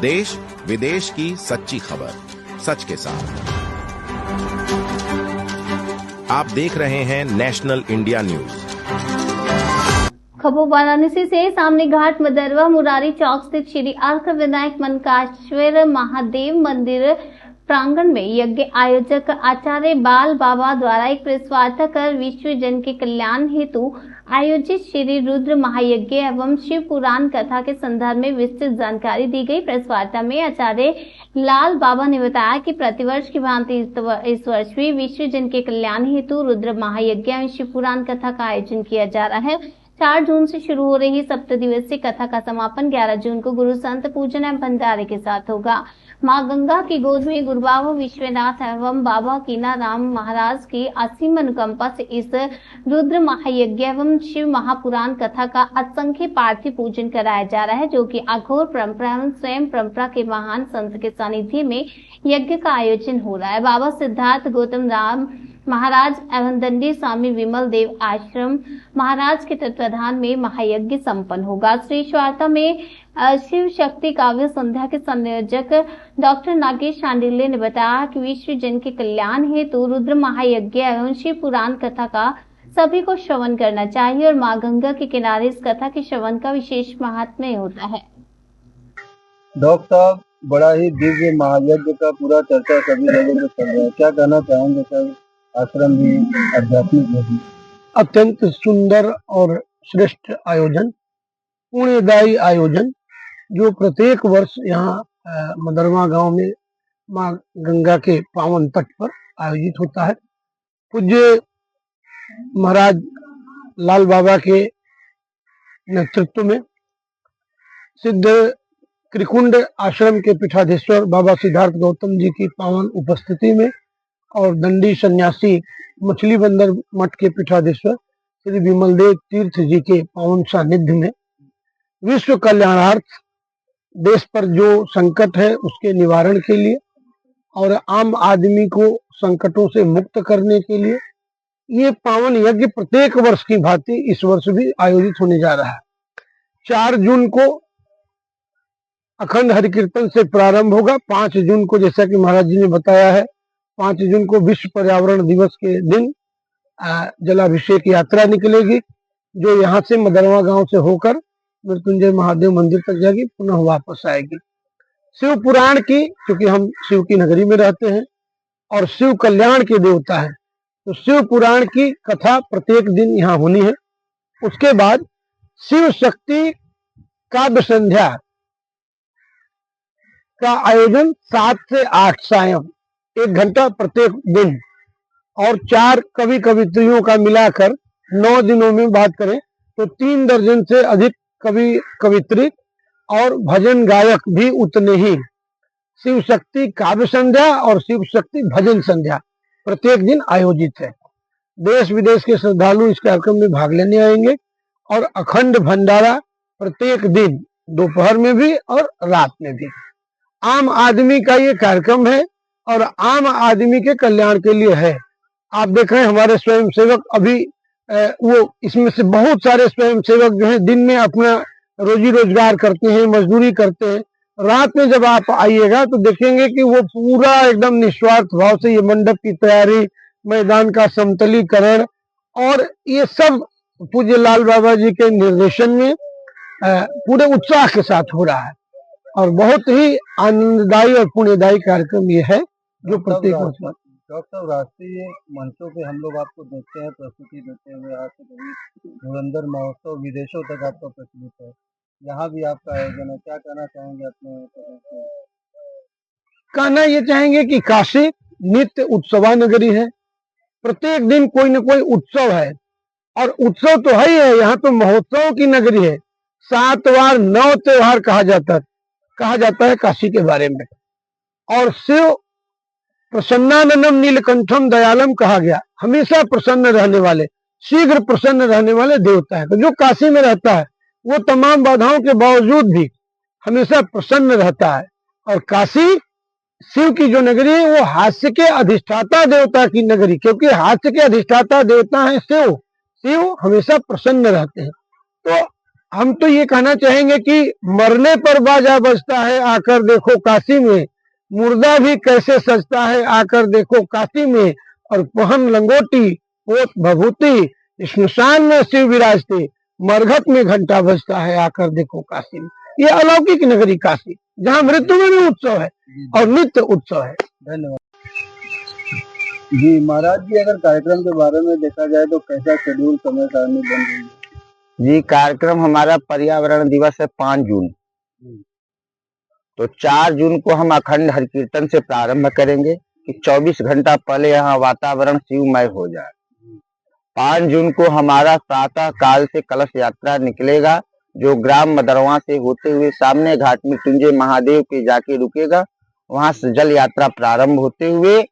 देश विदेश की सच्ची खबर सच के साथ। आप देख रहे हैं नेशनल इंडिया न्यूज। खबर वाराणसी से। सामने घाट मदरवा मुरारी चौक स्थित श्री अर्क विनायक मनकाश्वर महादेव मंदिर प्रांगण में यज्ञ आयोजक आचार्य बाल बाबा द्वारा एक प्रेस वार्ता कर विश्व जन के कल्याण हेतु आयोजित श्री रुद्र महायज्ञ एवं शिव पुराण कथा के संदर्भ में विस्तृत जानकारी दी गई। प्रेस वार्ता में आचार्य लाल बाबा ने बताया कि प्रतिवर्ष की भांति इस वर्ष भी विश्व जन के कल्याण हेतु रुद्र महायज्ञ एवं शिव पुराण कथा का आयोजन किया जा रहा है। 4 जून से शुरू हो रही 7 दिवसीय कथा का समापन 11 जून को गुरु संत पूजन एवं भंडारे के साथ होगा। मां गंगा की गोद में गुरु बाबा विश्वनाथ एवं बाबा कीना राम महाराज की असीम अनुकंपा से इस रुद्र महायज्ञ एवं शिव महापुराण कथा का असंख्य पार्थिव पूजन कराया जा रहा है, जो कि अघोर परंपरा एवं स्वयं परंपरा के महान संत के सानिध्य में यज्ञ का आयोजन हो रहा है। बाबा सिद्धार्थ गौतम राम महाराज एवं दंडी स्वामी विमल देव आश्रम महाराज के तत्वाधान में महायज्ञ संपन्न होगा। श्री वार्ता में शिव शक्ति काव्य संध्या के संयोजक डॉक्टर नागेश शांडिल्य ने बताया कि विश्व जन के कल्याण हेतु रुद्र महायज्ञ एवं शिव पुराण कथा का सभी को श्रवण करना चाहिए और मां गंगा के किनारे इस कथा के श्रवण का विशेष महात्म्य होता है। डॉक्टर साहब, बड़ा ही दिव्य महायज्ञ का पूरा चर्चा सभी जगह पे चल रहा है, क्या कहना चाहेंगे सर? आश्रम भी आध्यात्मिक भी अत्यंत सुंदर और श्रेष्ठ आयोजन, पुण्यदायी आयोजन जो प्रत्येक वर्ष यहाँ मदरवा गांव में मां गंगा के पावन तट पर आयोजित होता है। पूज्य महाराज लाल बाबा के नेतृत्व में सिद्ध त्रिकुंड आश्रम के पीठाधीश्वर बाबा सिद्धार्थ गौतम जी की पावन उपस्थिति में और दंडी सन्यासी मछली बंदर मठ के पीठाधीश्वर श्री विमलदेव तीर्थ जी के पावन सानिध्य में विश्व कल्याणार्थ देश पर जो संकट है उसके निवारण के लिए और आम आदमी को संकटों से मुक्त करने के लिए ये पावन यज्ञ प्रत्येक वर्ष की भांति इस वर्ष भी आयोजित होने जा रहा है। 4 जून को अखंड हरिकीर्तन से प्रारंभ होगा। 5 जून को, जैसा कि महाराज जी ने बताया है, 5 जून को विश्व पर्यावरण दिवस के दिन जलाभिषेक यात्रा निकलेगी, जो यहाँ से मदरवा गांव से होकर मृत्युंजय महादेव मंदिर तक जाएगी, पुनः वापस आएगी। शिव पुराण की, क्योंकि हम शिव की नगरी में रहते हैं और शिव कल्याण के देवता हैं, तो शिव पुराण की कथा प्रत्येक दिन यहाँ होनी है। उसके बाद शिव शक्ति काव्य संध्या का आयोजन 7 से 8 सायं 1 घंटा प्रत्येक दिन और 4 कवि कवित्रियों का मिलाकर 9 दिनों में बात करें तो 3 दर्जन से अधिक कवि कवित्री और भजन गायक भी उतने ही। शिव शक्ति काव्य संध्या और शिव शक्ति भजन संध्या प्रत्येक दिन आयोजित है। देश विदेश के श्रद्धालु इस कार्यक्रम में भाग लेने आएंगे और अखंड भंडारा प्रत्येक दिन दोपहर में भी और रात में भी। आम आदमी का ये कार्यक्रम है और आम आदमी के कल्याण के लिए है। आप देख रहे हैं हमारे स्वयं सेवक अभी वो इसमें से बहुत सारे स्वयं सेवक जो है दिन में अपना रोजी रोजगार करते हैं, मजदूरी करते हैं। रात में जब आप आइएगा तो देखेंगे कि वो पूरा एकदम निस्वार्थ भाव से ये मंडप की तैयारी, मैदान का समतलीकरण और ये सब पूज्य लाल बाबा जी के निर्देशन में पूरे उत्साह के साथ हो रहा है और बहुत ही आनंददायी और पुण्यदायी कार्यक्रम ये है जो प्रत्येक वर्ष। डॉक्टर, राष्ट्रीय मंचों पे हम लोग आपको देखते हैं प्रस्तुति देते हुए, आज कभी धुरंधर महोत्सव विदेशों तक आपका प्रचलित है, यहाँ भी आपका आयोजन है, क्या कहना चाहेंगे अपने? कहना ये चाहेंगे कि काशी नित्य उत्सवा नगरी है, प्रत्येक दिन कोई न कोई उत्सव है और उत्सव तो है ही है, यहाँ तो महोत्सव की नगरी है। 7 बार 9 त्योहार कहा जाता है काशी के बारे में। और शिव प्रसन्नानंदम नीलकंठम दयालम कहा गया, हमेशा प्रसन्न रहने वाले, शीघ्र प्रसन्न रहने वाले देवता है। तो जो काशी में रहता है वो तमाम बाधाओं के बावजूद भी हमेशा प्रसन्न रहता है। और काशी शिव की जो नगरी है वो हास्य के अधिष्ठाता देवता की नगरी, क्योंकि हास्य के अधिष्ठाता देवता है शिव। शिव हमेशा प्रसन्न रहते हैं। तो हम तो ये कहना चाहेंगे कि मरने पर बाजा बजता है आकर देखो काशी में, मुर्दा भी कैसे सजता है आकर देखो काशी में, और पहन लंगोटी पोत भभूति स्मशान में शिव विराजते, मरघट में घंटा बजता है आकर देखो काशी में। ये अलौकिक नगरी काशी, जहाँ मृत्यु में भी उत्सव है और नित्य उत्सव है। धन्यवाद जी। महाराज जी, अगर कार्यक्रम के बारे में देखा जाए तो कैसा शेड्यूल समय सारणी बन रही है? जी, कार्यक्रम हमारा पर्यावरण दिवस है 5 जून, तो 4 जून को हम अखंड हरि कीर्तन से प्रारंभ करेंगे कि 24 घंटा पहले यहाँ वातावरण शिवमय हो जाए। 5 जून को हमारा प्रातः काल से कलश यात्रा निकलेगा, जो ग्राम मदरवा से होते हुए सामने घाट में टुंजे महादेव के जाके रुकेगा। वहां से जल यात्रा प्रारंभ होते हुए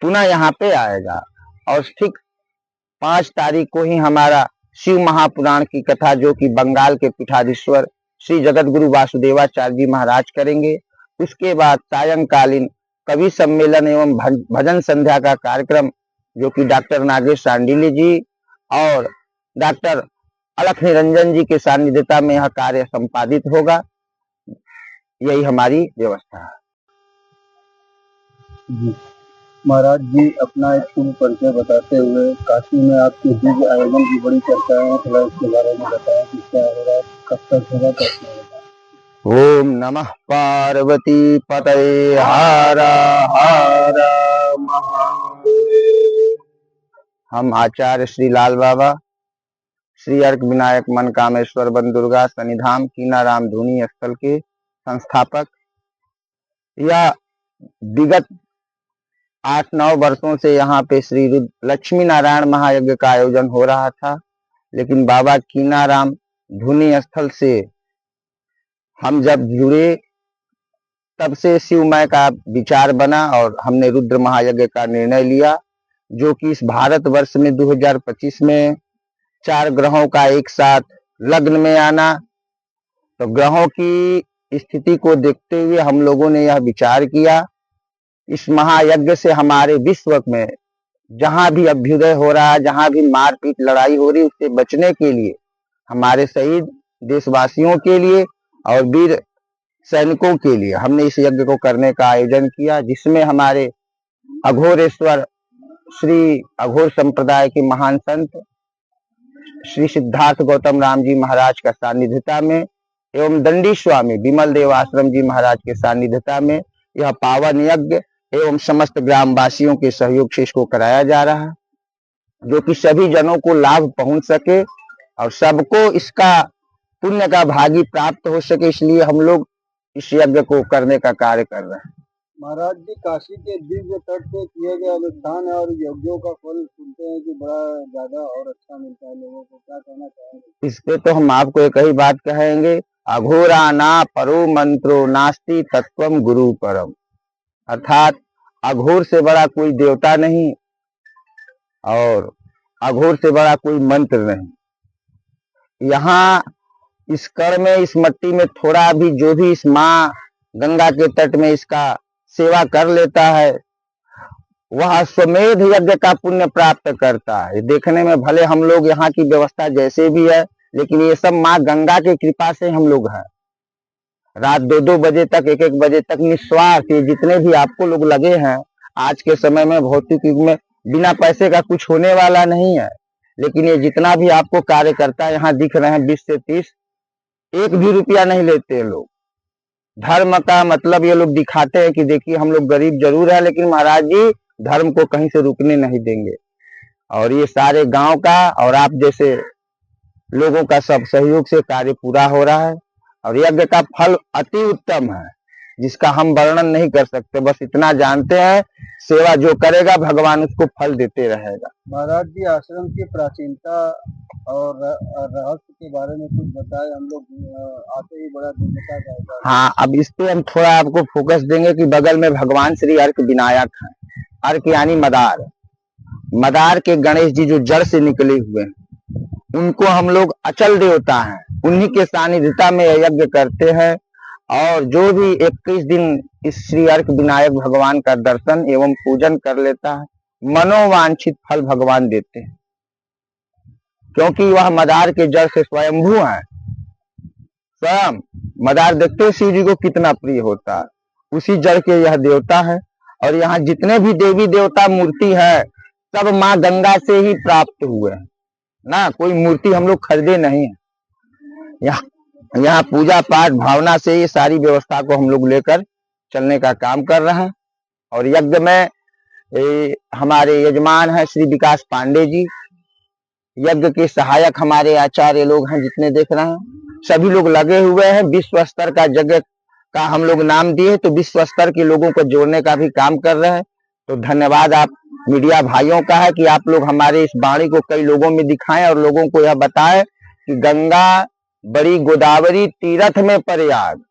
पुनः यहाँ पे आएगा, और ठीक 5 तारीख को ही हमारा शिव महापुराण की कथा, जो कि बंगाल के पीठाधीश्वर श्री जगत गुरु वासुदेवाचार्य जी महाराज करेंगे। उसके बाद सायंकालीन कवि सम्मेलन एवं भजन संध्या का कार्यक्रम, जो कि डॉक्टर नागेश सांडिल्य जी और डॉक्टर अलख निरंजन जी के सानिध्यता में यह कार्य संपादित होगा। यही हमारी व्यवस्था है। महाराज जी, अपना एक शुभ परिचय बताते हुए काशी में आपके दिव्य आयोजन की बड़ी चर्चा है, थोड़ा इसके बारे में बताएं कि क्या हो रहा है, कब तक होगा, कैसे होगा। ओम नमः पार्वती पतये हर हर महादेव। हम आचार्य श्री लाल बाबा श्री अर्क विनायक मन कामेश्वर वन दुर्गा सन्निधाम कीनाराम धुनी स्थल के संस्थापक। यह विगत 8-9 वर्षों से यहाँ पे श्री लक्ष्मी नारायण महायज्ञ का आयोजन हो रहा था, लेकिन बाबा कीनाराम धुनी स्थल से हम जब जुड़े तब से शिवमय का विचार बना और हमने रुद्र महायज्ञ का निर्णय लिया, जो कि इस भारतवर्ष में 2025 में 4 ग्रहों का एक साथ लग्न में आना, तो ग्रहों की स्थिति को देखते हुए हम लोगों ने यह विचार किया, इस महायज्ञ से हमारे विश्व में जहां भी अभ्युदय हो रहा है, जहां भी मारपीट लड़ाई हो रही, उससे बचने के लिए, हमारे शहीद देशवासियों के लिए और वीर सैनिकों के लिए हमने इस यज्ञ को करने का आयोजन किया, जिसमें हमारे अघोरेश्वर श्री अघोर संप्रदाय के महान संत श्री सिद्धार्थ गौतम राम जी महाराज का सानिध्यता में एवं दंडी स्वामी विमल देव आश्रम जी महाराज के सानिध्यता में यह पावन यज्ञ एवं समस्त ग्रामवासियों के सहयोग से इसको कराया जा रहा है, जो कि सभी जनों को लाभ पहुंच सके और सबको इसका पुण्य का भागी प्राप्त हो सके, इसलिए हम लोग इस यज्ञ को करने का कार्य कर रहे हैं। महाराज जी, काशी के दिव्य तट पे किए गए अनुष्ठान है और यज्ञों का फल सुनते हैं कि बड़ा ज्यादा और अच्छा मिलता है लोगों को, क्या कहना चाहेंगे इस पे? तो हम आपको एक ही बात कहेंगे, अघोरा ना परो मंत्रो नास्ति तत्वम गुरु परम, अर्थात अघोर से बड़ा कोई देवता नहीं और अघोर से बड़ा कोई मंत्र नहीं। यहाँ इस कण में, इस मट्टी में थोड़ा भी जो भी इस माँ गंगा के तट में इसका सेवा कर लेता है, वह स्वमेध यज्ञ का पुण्य प्राप्त करता है। देखने में भले हम लोग यहाँ की व्यवस्था जैसे भी है, लेकिन ये सब माँ गंगा की कृपा से हम लोग हैं। रात 2-2 बजे तक, 1-1 बजे तक निस्वार्थ, ये जितने भी आपको लोग लगे हैं, आज के समय में भौतिक युग में बिना पैसे का कुछ होने वाला नहीं है, लेकिन ये जितना भी आपको कार्यकर्ता यहाँ दिख रहे हैं 20 से 30, 1 भी रुपया नहीं लेते लोग। धर्म का मतलब ये लोग दिखाते हैं कि देखिए हम लोग गरीब जरूर है, लेकिन महाराज जी धर्म को कहीं से रुकने नहीं देंगे। और ये सारे गांव का और आप जैसे लोगों का सब सहयोग से कार्य पूरा हो रहा है और यज्ञ का फल अति उत्तम है, जिसका हम वर्णन नहीं कर सकते। बस इतना जानते हैं, सेवा जो करेगा भगवान उसको फल देते रहेगा। महाराज जी, आश्रम की प्राचीनता और रहस्य के बारे में कुछ बताएं, हम लोग आते ही बड़ा दिव्यता का। हाँ, अब इस पे हम थोड़ा आपको फोकस देंगे कि बगल में भगवान श्री अर्क विनायक हैं। अर्क यानी मदार, मदार के गणेश जी जो जड़ से निकले हुए हैं, उनको हम लोग अचल देवता हैं, उन्हीं के सानिध्यता में यज्ञ करते हैं। और जो भी 21 दिन इस श्री अर्क विनायक भगवान का दर्शन एवं पूजन कर लेता है, मनोवांछित फल भगवान देते हैं, क्योंकि वह मदार के जड़ से स्वयंभू हैं। स्वयं मदार देखते हैं शिव जी को कितना प्रिय होता है, उसी जड़ के यह देवता है। और यहाँ जितने भी देवी देवता मूर्ति है सब माँ गंगा से ही प्राप्त हुए हैं ना, कोई मूर्ति हम लोग खरीदे नहीं है। यहाँ पूजा पाठ भावना से ये सारी व्यवस्था को हम लोग लेकर चलने का काम कर रहे हैं। और यज्ञ में हमारे यजमान है श्री विकास पांडे जी, यज्ञ के सहायक हमारे आचार्य लोग हैं, जितने देख रहे हैं सभी लोग लगे हुए हैं। विश्व स्तर का यज्ञ का हम लोग नाम दिए तो विश्व स्तर के लोगों को जोड़ने का भी काम कर रहे हैं। तो धन्यवाद आप मीडिया भाइयों का है कि आप लोग हमारे इस वाणी को कई लोगों में दिखाएं और लोगों को यह बताएं कि गंगा बड़ी गोदावरी तीर्थ में प्रयाग।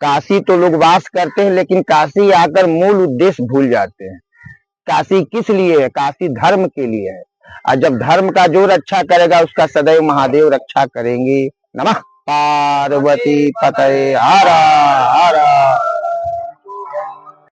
काशी तो लोग वास करते हैं लेकिन काशी आकर मूल उद्देश्य भूल जाते हैं। काशी किस लिए है? काशी धर्म के लिए है। और जब धर्म का जो रक्षा करेगा उसका सदैव महादेव रक्षा करेंगे। नमः पार्वती पतये हर